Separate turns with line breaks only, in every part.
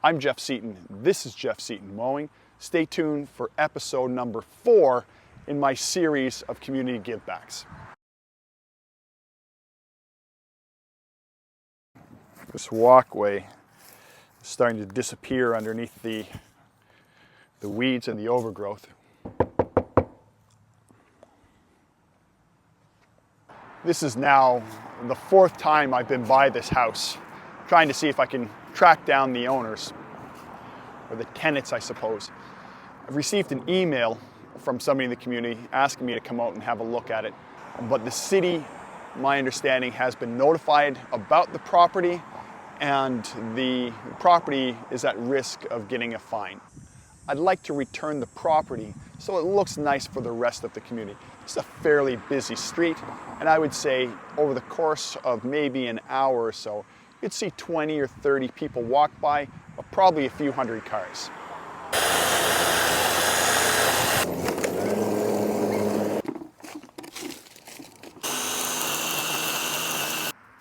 I'm Jeff Seaton. This is Jeff Seaton Mowing. Stay tuned for episode number 4 in my series of community givebacks. This walkway is starting to disappear underneath the weeds and the overgrowth. This is now the 4th time I've been by this house, trying to see if I can track down the owners, or the tenants, I suppose. I've received an email from somebody in the community asking me to come out and have a look at it. But the city, my understanding, has been notified about the property, and the property is at risk of getting a fine. I'd like to return the property so it looks nice for the rest of the community. It's a fairly busy street, and I would say over the course of maybe an hour or so, you'd see 20 or 30 people walk by, but probably a few hundred cars.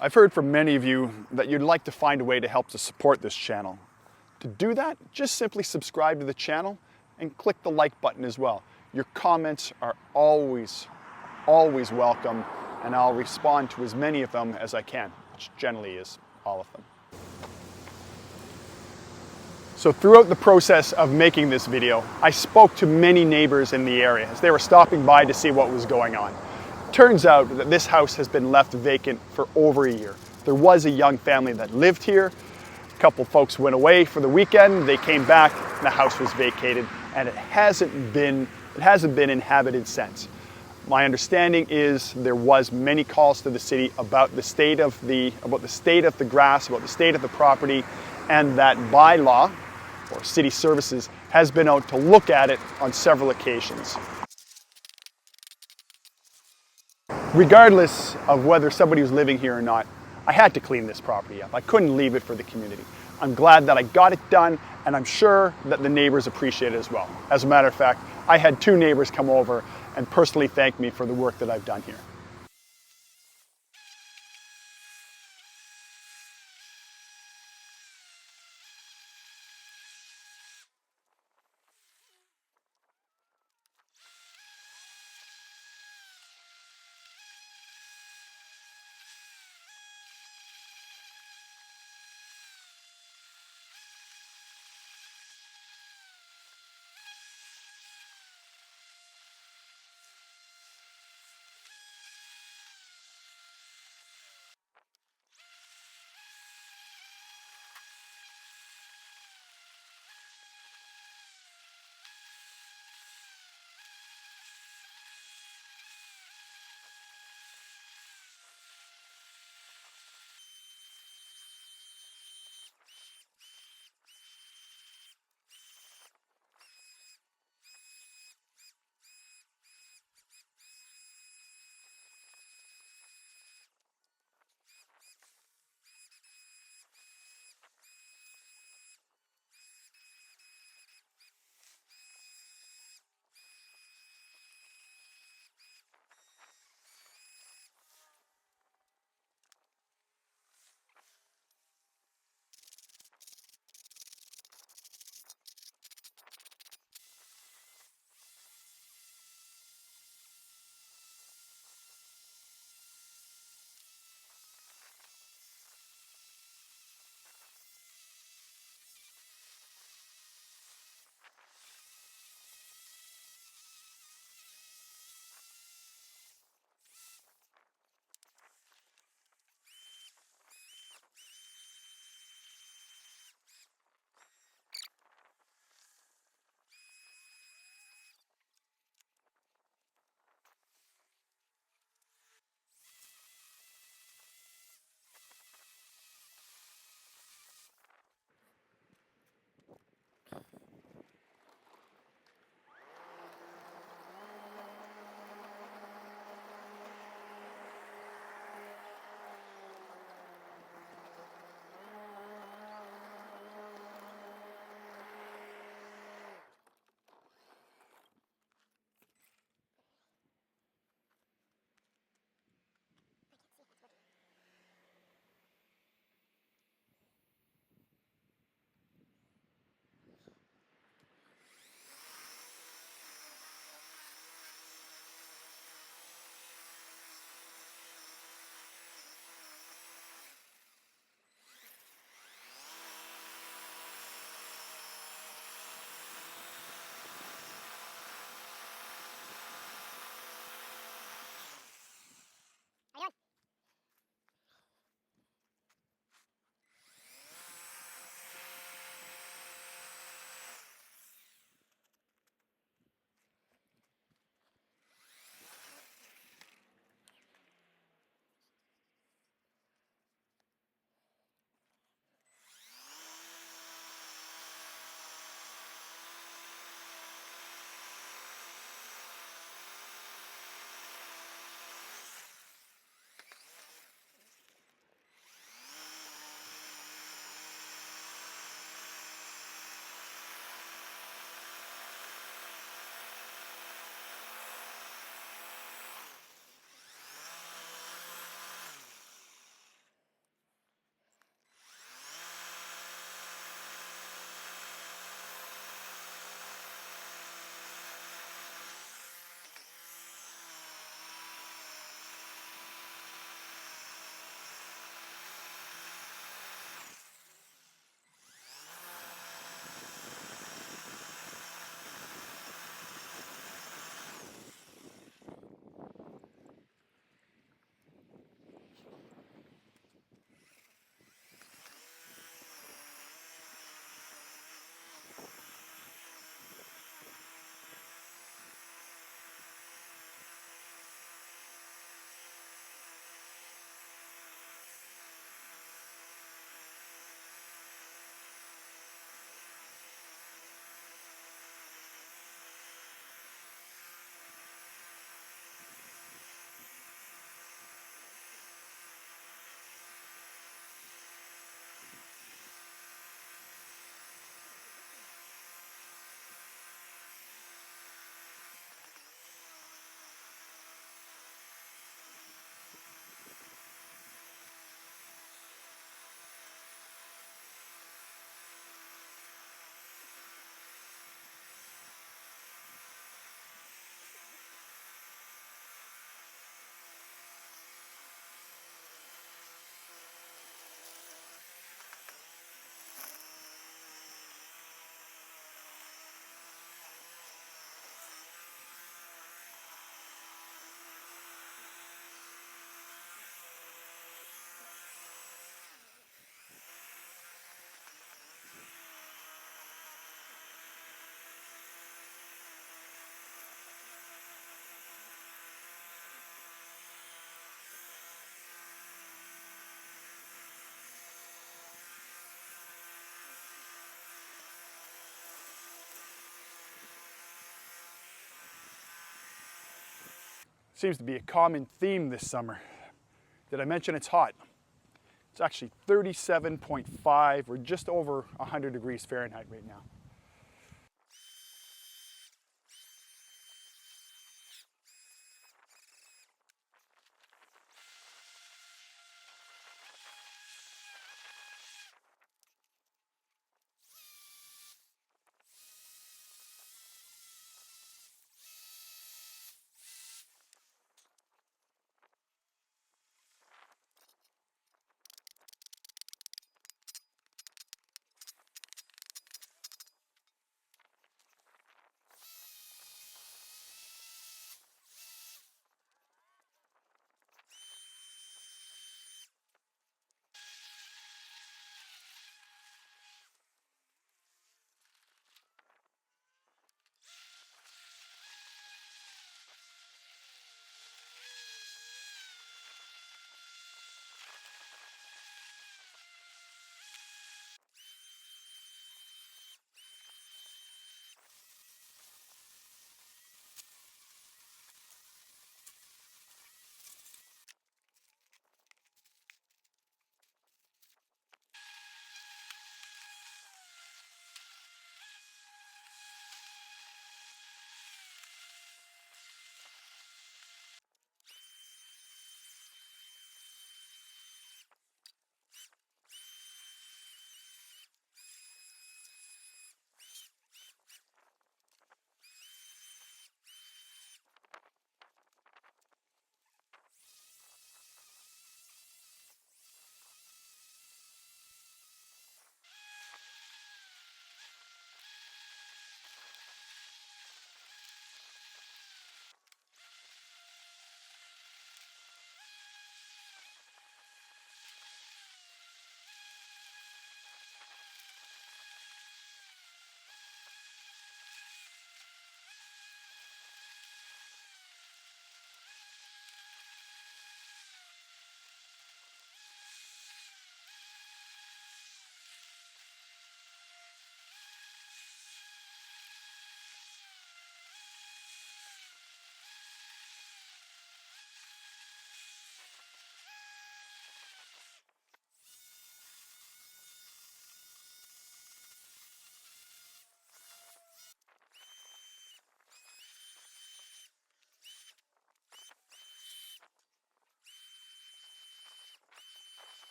I've heard from many of you that you'd like to find a way to help to support this channel. To do that, just simply subscribe to the channel and click the like button as well. Your comments are always welcome, and I'll respond to as many of them as I can, which generally is all of them. So throughout the process of making this video, I spoke to many neighbors in the area as they were stopping by to see what was going on. Turns out that this house has been left vacant for over a year. There was a young family that lived here. A couple folks went away for the weekend, they came back, and the house was vacated, and it hasn't been inhabited since. My understanding is there was many calls to the city about the state of the grass, about the state of the property, and that bylaw, or city services, has been out to look at it on several occasions. Regardless of whether somebody was living here or not, I had to clean this property up. I couldn't leave it for the community. I'm glad that I got it done, and I'm sure that the neighbors appreciate it as well. As a matter of fact, I had 2 neighbors come over and personally thank me for the work that I've done here. Seems to be a common theme this summer. Did I mention it's hot? It's actually 37.5 or just over 100 degrees Fahrenheit right now.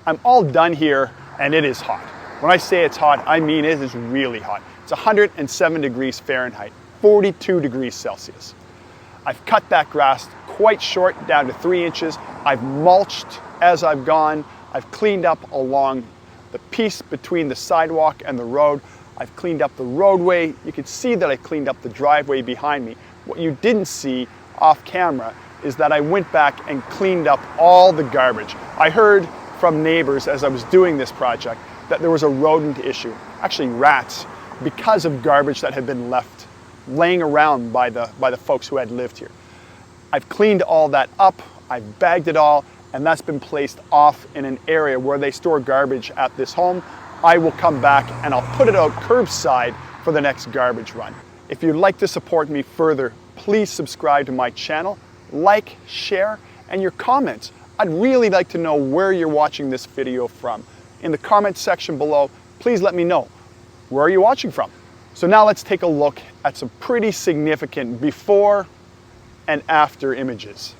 I'm all done here and it is hot. When I say it's hot, I mean it is really hot. It's 107 degrees Fahrenheit, 42 degrees Celsius. I've cut that grass quite short, down to 3 inches. I've mulched as I've gone. I've cleaned up along the piece between the sidewalk and the road. I've cleaned up the roadway. You can see that I cleaned up the driveway behind me. What you didn't see off camera is that I went back and cleaned up all the garbage. I heard from neighbors as I was doing this project that there was a rodent issue, actually rats, because of garbage that had been left laying around by the folks who had lived here. I've cleaned all that up, I've bagged it all, and that's been placed off in an area where they store garbage at this home. I will come back and I'll put it out curbside for the next garbage run. If you'd like to support me further, please subscribe to my channel, like, share, and your comments. I'd really like to know where you're watching this video from. In the comment section below, please let me know, where are you watching from? So now let's take a look at some pretty significant before and after images.